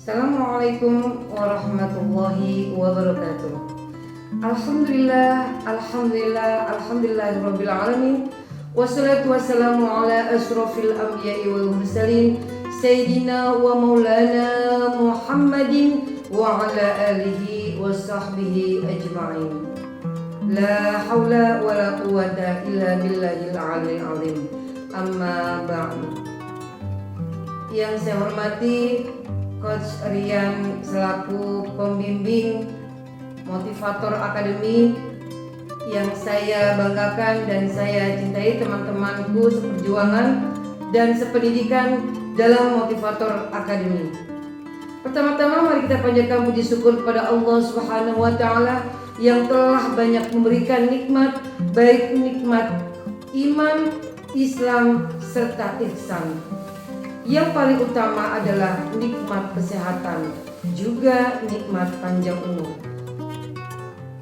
Assalamualaikum warahmatullahi wabarakatuh. Alhamdulillahirabbil alamin. Wassalatu wassalamu ala asyrafil anbiya'i wal mursalin sayyidina wa maulana Muhammadin wa ala alihi wa sahbihi ajma'in. La haula wa la quwwata illa billahil aliyil azim. Amma ba'du. Yang saya hormati Coach Rian selaku pembimbing motivator akademi, yang saya banggakan dan saya cintai teman-temanku seperjuangan dan sependidikan dalam motivator akademi. Pertama-tama mari kita panjatkan puji syukur kepada Allah Subhanahu wa taala yang telah banyak memberikan nikmat, baik nikmat iman, Islam serta ihsan. Yang paling utama adalah nikmat kesehatan, juga nikmat panjang umur.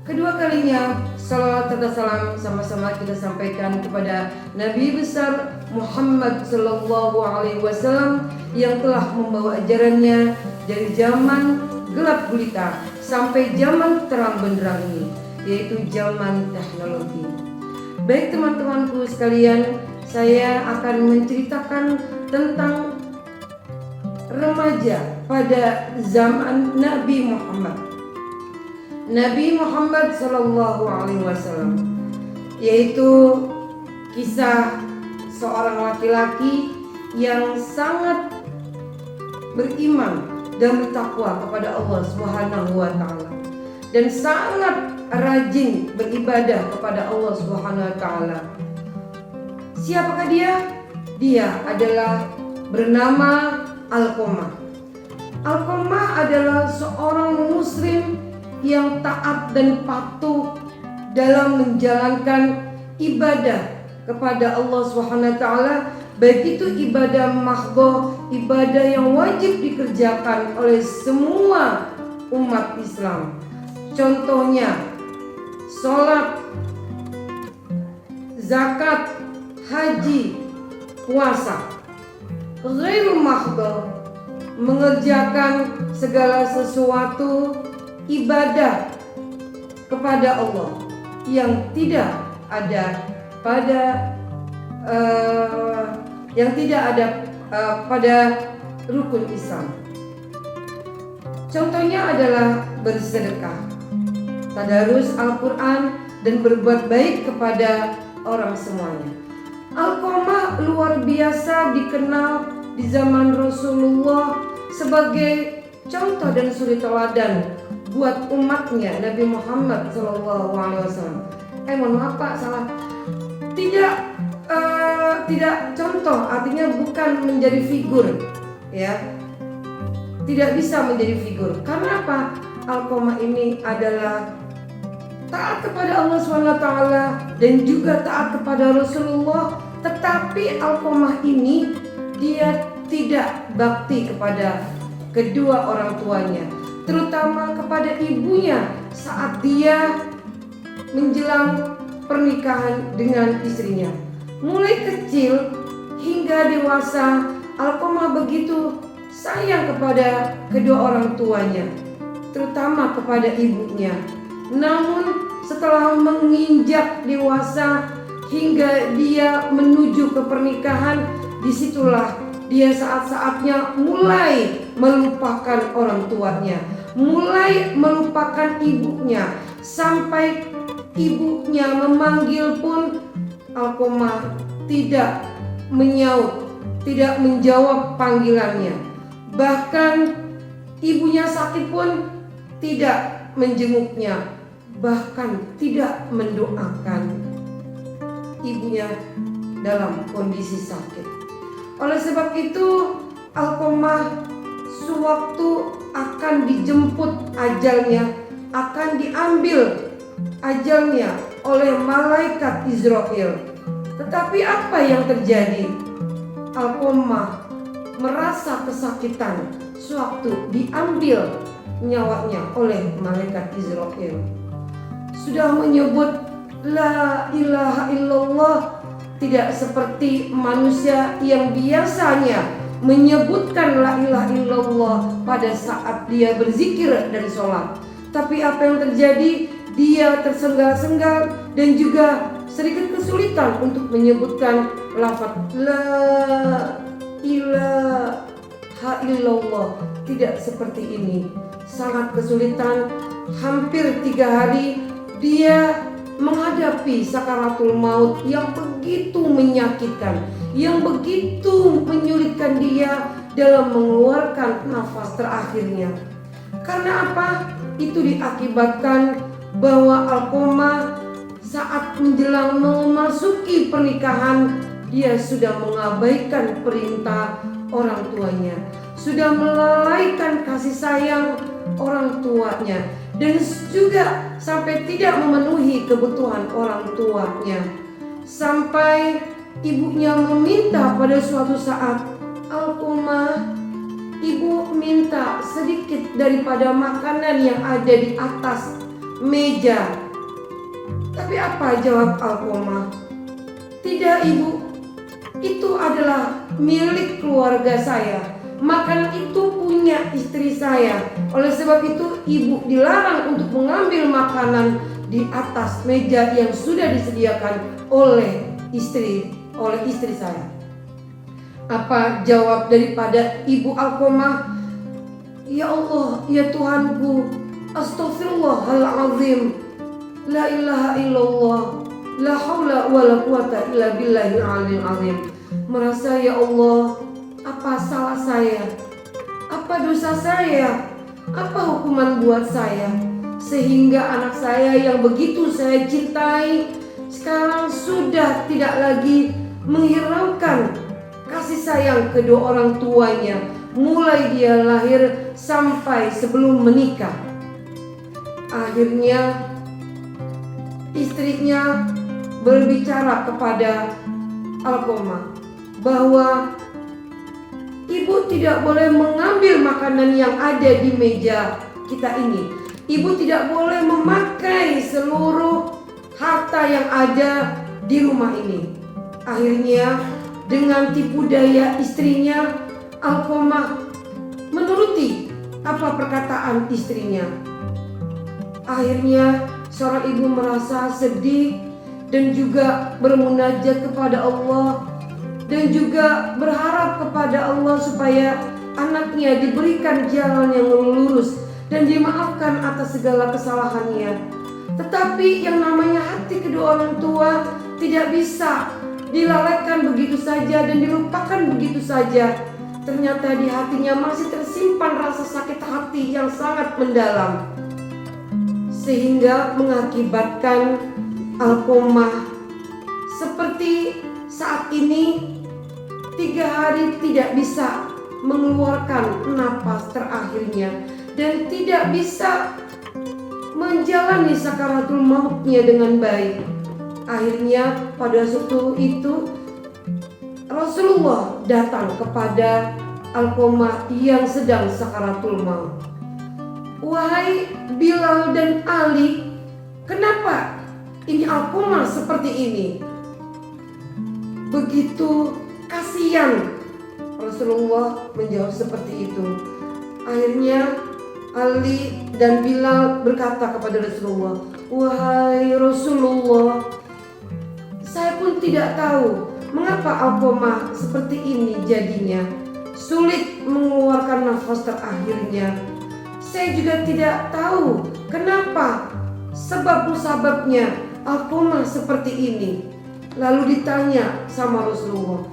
Kedua kalinya, salawat serta salam sama-sama kita sampaikan kepada Nabi besar Muhammad Sallallahu Alaihi Wasallam yang telah membawa ajarannya dari zaman gelap gulita sampai zaman terang benderang ini, yaitu zaman teknologi. Baik teman-temanku sekalian, saya akan menceritakan tentang remaja pada zaman Nabi Muhammad. Nabi Muhammad Sallallahu Alaihi Wasallam, yaitu kisah seorang laki-laki yang sangat beriman dan bertakwa kepada Allah Subhanahu wa taala dan sangat rajin beribadah kepada Allah Subhanahu wa taala. Siapakah dia? Dia adalah bernama Alqamah. Alqamah adalah seorang muslim yang taat dan patuh dalam menjalankan ibadah kepada Allah Subhanahu wa taala, baik itu ibadah mahdhah, ibadah yang wajib dikerjakan oleh semua umat Islam. Contohnya sholat, zakat, haji, puasa. Ghairul mahdhah, mengerjakan segala sesuatu ibadah kepada Allah yang tidak ada pada rukun Islam. Contohnya adalah bersedekah, tadarus Al-Quran, dan berbuat baik kepada orang semuanya. Alqamah luar biasa dikenal di zaman Rasulullah sebagai contoh dan suri teladan buat umatnya Nabi Muhammad SAW. Mohon maaf Pak, salah. Tidak contoh, artinya bukan menjadi figur, ya. Tidak bisa menjadi figur. Karena apa? Alqamah ini adalah taat kepada Allah SWT dan juga taat kepada Rasulullah. Tetapi Alqamah ini dia tidak bakti kepada kedua orang tuanya, terutama kepada ibunya saat dia menjelang pernikahan dengan istrinya. Mulai kecil hingga dewasa, Alqamah begitu sayang kepada kedua orang tuanya, terutama kepada ibunya. Namun setelah menginjak dewasa hingga dia menuju ke pernikahan, disitulah dia saat-saatnya mulai melupakan orang tuanya, mulai melupakan ibunya, sampai ibunya memanggil pun Alqamah tidak menyaut, tidak menjawab panggilannya. Bahkan ibunya sakit pun tidak menjenguknya, bahkan tidak mendoakan ibunya dalam kondisi sakit. Oleh sebab itu, Alqamah sewaktu akan dijemput ajalnya, akan diambil ajalnya oleh malaikat Israel. Tetapi apa yang terjadi? Alqamah merasa kesakitan sewaktu diambil nyawanya oleh malaikat Israel. Sudah menyebut la ilaha illallah, tidak seperti manusia yang biasanya menyebutkan la ilaha illallah pada saat dia berzikir dari sholat. Tapi apa yang terjadi? Dia tersengal-sengal dan juga sedikit kesulitan untuk menyebutkan lafaz la ilaha illallah. Tidak seperti ini, sangat kesulitan. Hampir 3 hari dia menghadapi sakaratul maut yang begitu menyakitkan, yang begitu menyulitkan dia dalam mengeluarkan nafas terakhirnya. Karena apa? Itu diakibatkan bahwa Alqamah saat menjelang memasuki pernikahan, dia sudah mengabaikan perintah orang tuanya, sudah melalaikan kasih sayang orang tuanya, dan juga sampai tidak memenuhi kebutuhan orang tuanya. Sampai ibunya meminta pada suatu saat, Alqamah, ibu minta sedikit daripada makanan yang ada di atas meja. Tapi apa jawab Alqamah? Tidak ibu, itu adalah milik keluarga saya. Makanan itu punya istri saya. Oleh sebab itu ibu dilarang untuk mengambil makanan di atas meja yang sudah disediakan oleh istri saya. Apa jawab daripada ibu Alqamah? Ya Allah, ya Tuhanku, astaghfirullahalazim, la ilaha illallah, la haula wala quwata illa billahil aliyil azim. Merasa, ya Allah, apa salah saya? Apa dosa saya? Apa hukuman buat saya? Sehingga anak saya yang begitu saya cintai sekarang sudah tidak lagi menghiraukan kasih sayang kedua orang tuanya, mulai dia lahir sampai sebelum menikah. Akhirnya istrinya berbicara kepada Alqamah bahwa ibu tidak boleh mengambil makanan yang ada di meja kita ini. Ibu tidak boleh memakai seluruh harta yang ada di rumah ini. Akhirnya dengan tipu daya istrinya, Alqamah menuruti apa perkataan istrinya. Akhirnya seorang ibu merasa sedih dan juga bermunajat kepada Allah, dan juga berharap kepada Allah supaya anaknya diberikan jalan yang lurus dan dimaafkan atas segala kesalahannya. Tetapi yang namanya hati kedua orang tua tidak bisa dilalaikan begitu saja dan dilupakan begitu saja. Ternyata di hatinya masih tersimpan rasa sakit hati yang sangat mendalam, sehingga mengakibatkan Alqamah seperti saat ini 3 hari tidak bisa mengeluarkan napas terakhirnya dan tidak bisa menjalani sakaratul mautnya dengan baik. Akhirnya pada suatu itu Rasulullah datang kepada Alqamah yang sedang sakaratul maut. Wahai Bilal dan Ali, kenapa ini Alqamah seperti ini? Begitu kasihan Rasulullah menjawab seperti itu. Akhirnya Ali dan Bilal berkata kepada Rasulullah, wahai Rasulullah, saya pun tidak tahu mengapa Alqamah seperti ini jadinya, sulit mengeluarkan nafas terakhirnya. Saya juga tidak tahu kenapa sebab-musababnya Alqamah seperti ini. Lalu ditanya sama Rasulullah,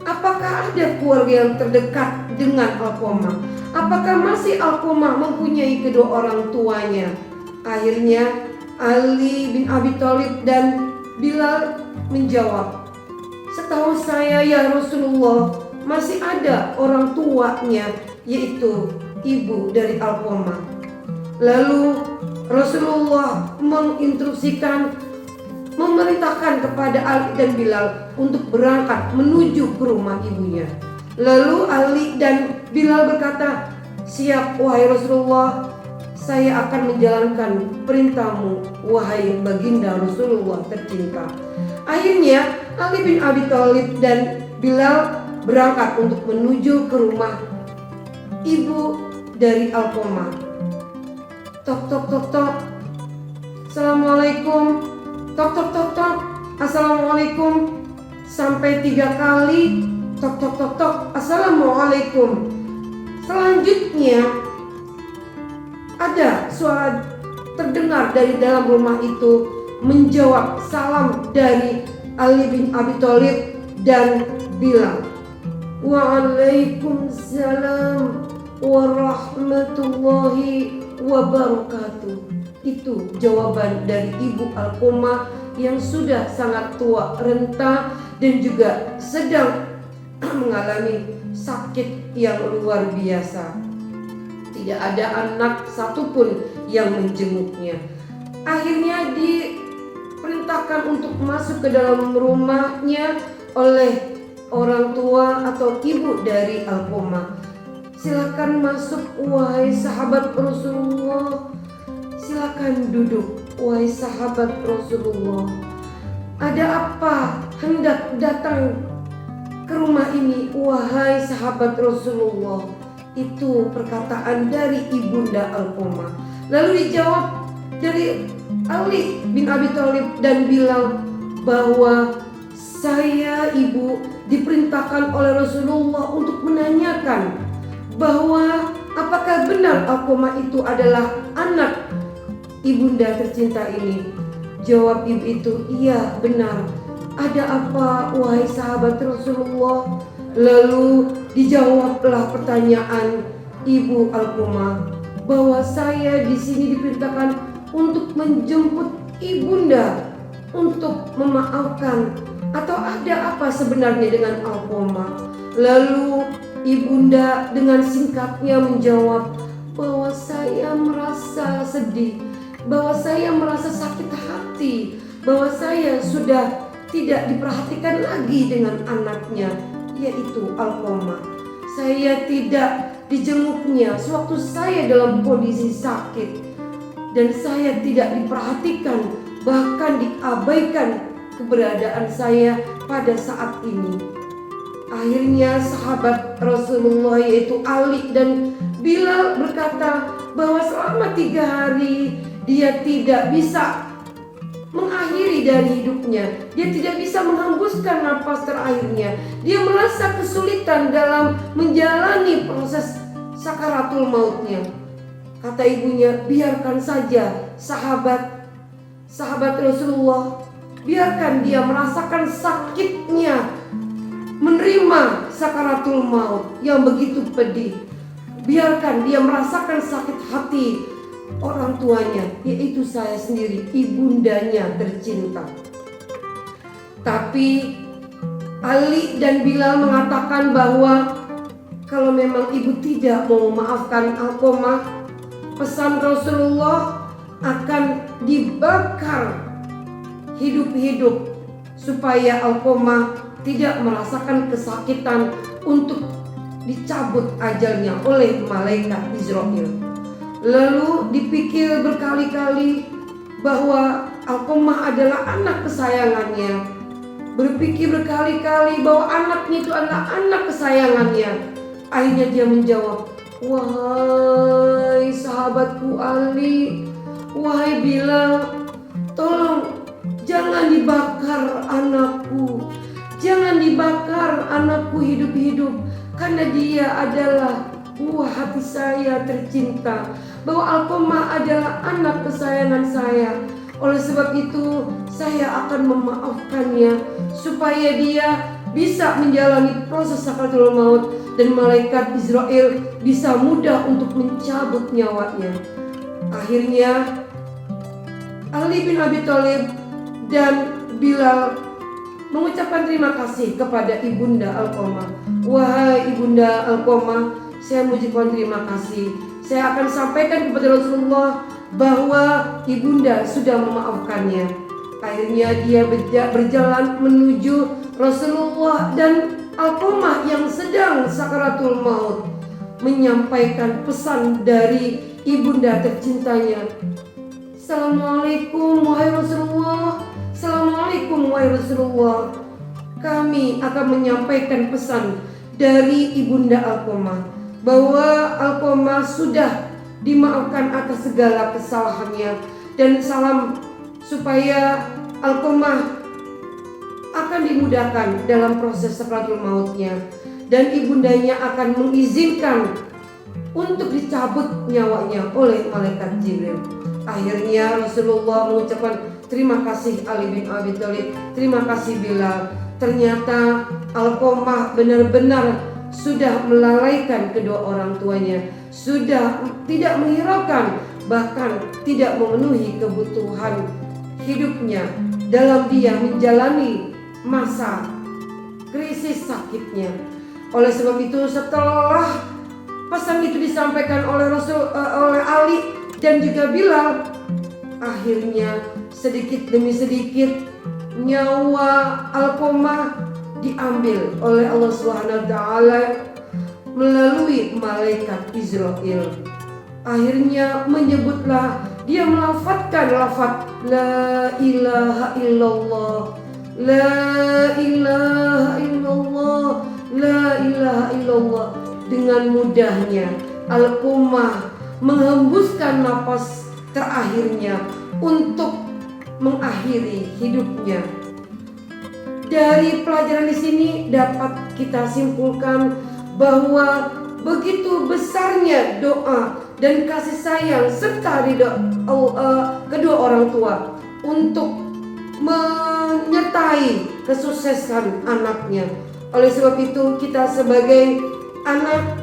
apakah ada keluarga yang terdekat dengan Alqamah? Apakah masih Alqamah mempunyai kedua orang tuanya? Akhirnya Ali bin Abi Thalib dan Bilal menjawab, setahu saya ya Rasulullah, masih ada orang tuanya, yaitu ibu dari Alqamah. Lalu Rasulullah memerintahkan kepada Ali dan Bilal untuk berangkat menuju ke rumah ibunya. Lalu Ali dan Bilal berkata, siap wahai Rasulullah, saya akan menjalankan perintahmu wahai baginda Rasulullah tercinta. Akhirnya Ali bin Abi Thalib dan Bilal berangkat untuk menuju ke rumah ibu dari Alqomah. Tok tok tok tok. Assalamualaikum. Tok tok tok tok. Assalamualaikum. Sampai 3 kali. Tok tok tok tok. Assalamualaikum. Selanjutnya ada suara terdengar dari dalam rumah itu menjawab salam dari Ali bin Abi Thalib dan bilang, "Waalaikumsalam warahmatullahi wabarakatuh." Itu jawaban dari ibu Alqomah yang sudah sangat tua renta dan juga sedang mengalami sakit yang luar biasa. Tidak ada anak satupun yang menjenguknya. Akhirnya diperintahkan untuk masuk ke dalam rumahnya oleh orang tua atau ibu dari Alqomah. "Silakan masuk wahai sahabat Rasulullah. Silakan duduk wahai sahabat Rasulullah. Ada apa hendak datang ke rumah ini wahai sahabat Rasulullah?" Itu perkataan dari ibunda Alqomah. Lalu dijawab dari Ali bin Abi Thalib dan bilang bahwa, "Saya ibu diperintahkan oleh Rasulullah untuk menanyakan bahwa apakah benar Alqomah itu adalah anak ibunda tercinta ini." Jawab ibu itu, "Iya benar. Ada apa wahai sahabat Rasulullah?" Lalu dijawablah pertanyaan ibu Alqomah bahwa saya di sini diperintahkan untuk menjemput ibunda untuk memaafkan, atau ada apa sebenarnya dengan Alqomah. Lalu ibunda dengan singkatnya menjawab bahwa saya merasa sedih, bahwa saya merasa sakit hati, bahwa saya sudah tidak diperhatikan lagi dengan anaknya, yaitu Alqomah. Saya tidak dijenguknya sewaktu saya dalam kondisi sakit, dan saya tidak diperhatikan, bahkan diabaikan keberadaan saya pada saat ini. Akhirnya sahabat Rasulullah yaitu Ali dan Bilal berkata bahwa selama 3 hari dia tidak bisa mengakhiri dari hidupnya. Dia tidak bisa menghembuskan nafas terakhirnya. Dia merasa kesulitan dalam menjalani proses sakaratul mautnya. Kata ibunya, "Biarkan saja sahabat Rasulullah, biarkan dia merasakan sakitnya menerima sakaratul maut yang begitu pedih. Biarkan dia merasakan sakit hati orang tuanya, yaitu saya sendiri, ibundanya tercinta." Tapi Ali dan Bilal mengatakan bahwa kalau memang ibu tidak mau memaafkan Alqomah, pesan Rasulullah akan dibakar hidup-hidup supaya Alqomah tidak merasakan kesakitan untuk dicabut ajalnya oleh malaikat Israel. Lalu dipikir berkali-kali bahwa Alqomah adalah anak kesayangannya. Berpikir berkali-kali bahwa anaknya itu adalah anak kesayangannya. Akhirnya dia menjawab, "Wahai sahabatku Ali, wahai Bilal, tolong jangan dibakar anakku. Jangan dibakar anakku hidup-hidup, karena dia adalah buah hati saya tercinta, bahwa Alqomah adalah anak kesayangan saya. Oleh sebab itu saya akan memaafkannya supaya dia bisa menjalani proses sakaratul maut dan malaikat Israel bisa mudah untuk mencabut nyawanya." Akhirnya Ali bin Abi Thalib dan Bilal mengucapkan terima kasih kepada ibunda Alqomah. "Wahai ibunda Alqomah, saya mengucapkan terima kasih. Saya akan sampaikan kepada Rasulullah bahwa ibunda sudah memaafkannya." Akhirnya dia berjalan menuju Rasulullah dan Alqomah yang sedang sakaratul maut, menyampaikan pesan dari ibunda tercintanya. "Assalamualaikum wahai Rasulullah. Assalamualaikum wahai Rasulullah. Kami akan menyampaikan pesan dari ibunda Alqomah, bahwa Alqomah sudah dimaafkan atas segala kesalahannya, dan salam supaya Alqomah akan dimudahkan dalam proses sakaratul mautnya, dan ibundanya akan mengizinkan untuk dicabut nyawanya oleh malaikat Jibril. Akhirnya Rasulullah mengucapkan terima kasih Ali bin Abi Thalib, terima kasih Bilal. Ternyata Alqomah benar-benar sudah melalaikan kedua orang tuanya, sudah tidak menghiraukan, bahkan tidak memenuhi kebutuhan hidupnya dalam dia menjalani masa krisis sakitnya. Oleh sebab itu, setelah pesan itu disampaikan oleh oleh Ali dan juga Bilal, akhirnya sedikit demi sedikit nyawa Alqomah diambil oleh Allah Subhanahu wa taala melalui malaikat Israel. Akhirnya menyebutlah, dia melafadzkan lafaz la ilaha illallah, la ilaha illallah, la ilaha illallah. Dengan mudahnya Alqomah menghembuskan napas terakhirnya untuk mengakhiri hidupnya. Dari pelajaran di sini dapat kita simpulkan bahwa begitu besarnya doa dan kasih sayang serta ridho kedua orang tua untuk menyertai kesuksesan anaknya. Oleh sebab itu, kita sebagai anak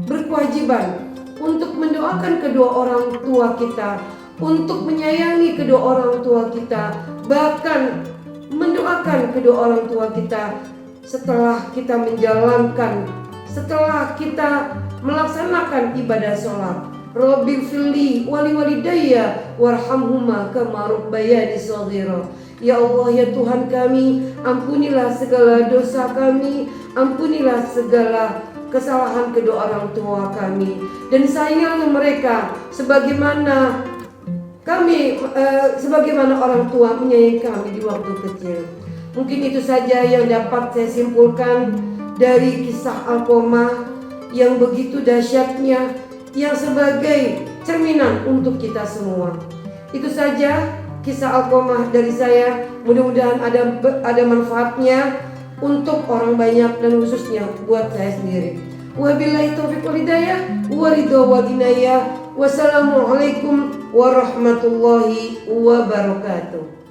berkewajiban untuk mendoakan kedua orang tua kita, untuk menyayangi kedua orang tua kita, bahkan mendoakan kedua orang tua kita setelah kita menjalankan, setelah kita melaksanakan ibadah sholat. Rabbi firli wali walidayya warhamhuma kama rabbayani shaghira. Ya Allah, ya Tuhan kami, ampunilah segala dosa kami, ampunilah segala kesalahan kedua orang tua kami, dan sayangilah mereka sebagaimana kami sebagaimana orang tua menyayangi kami di waktu kecil. Mungkin itu saja yang dapat saya simpulkan dari kisah Alqomah yang begitu dahsyatnya, yang sebagai cerminan untuk kita semua. Itu saja kisah Alqomah dari saya. Mudah-mudahan ada manfaatnya untuk orang banyak dan khususnya buat saya sendiri. Wabillahi taufiq wal hidayah wa ridha wal inayah. Wassalamualaikum warahmatullahi wabarakatuh.